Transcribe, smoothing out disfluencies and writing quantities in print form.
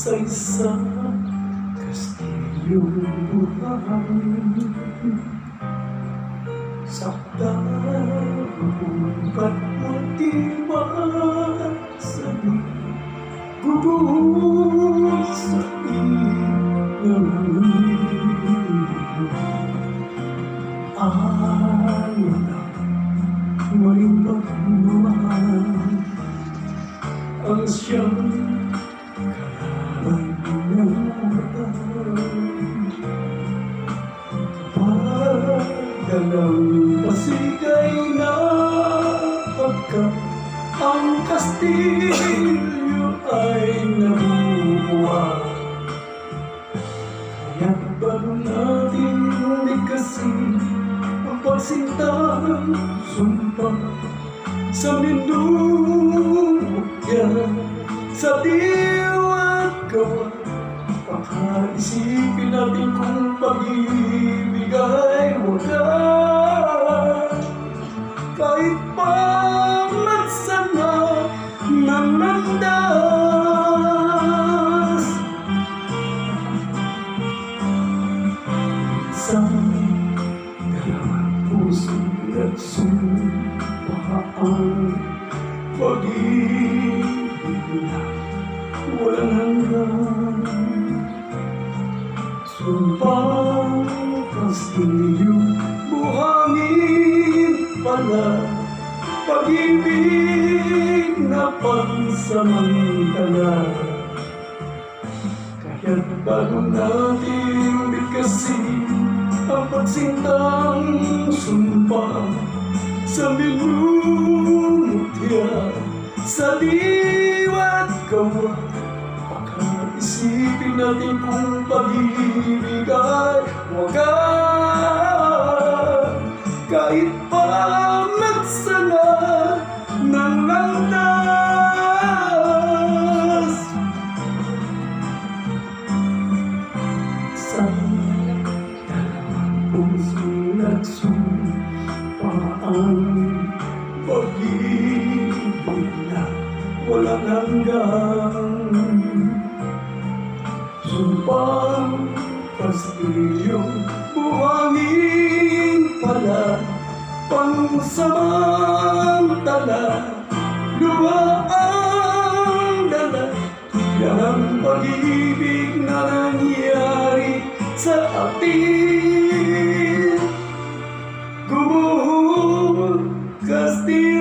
sa isang kastilyong buhay. Saktan hanggat matibay sa guguhit sa iyong ayaw na may pagmamahal ang siyang kalaban ng kapag dalang pasigay na pagka ang kastilyo ay nabubuhay. Kaya't bago natin likasin ang pagsintang sumpa sa minumukyan, sa diwa't gawa, pakaisipin natin kung pag-ibig ay wagas. Kahit pa magsama ng landas, isang dalawang puso nagsumpaan pag-ibig na walang hanggan. Sumpang kastilyong buhangin pala, pag-ibig na pansamantala. Kaya't bago natin bigkasin ang pagsintang sumpa sa minumutya, sa diwa't gawa, pakaisipin natin kung pag-ibig ay wagas. Kahit pa magsala ng landas, sa dalawang puso nagsumpaan pag-ibig na walang hanggan. Sumpang kastilyong buhangin pala, pansamantala, luha ang dala. Yan ang pag-ibig na nangyari sa atin. Gumuhit kastilyo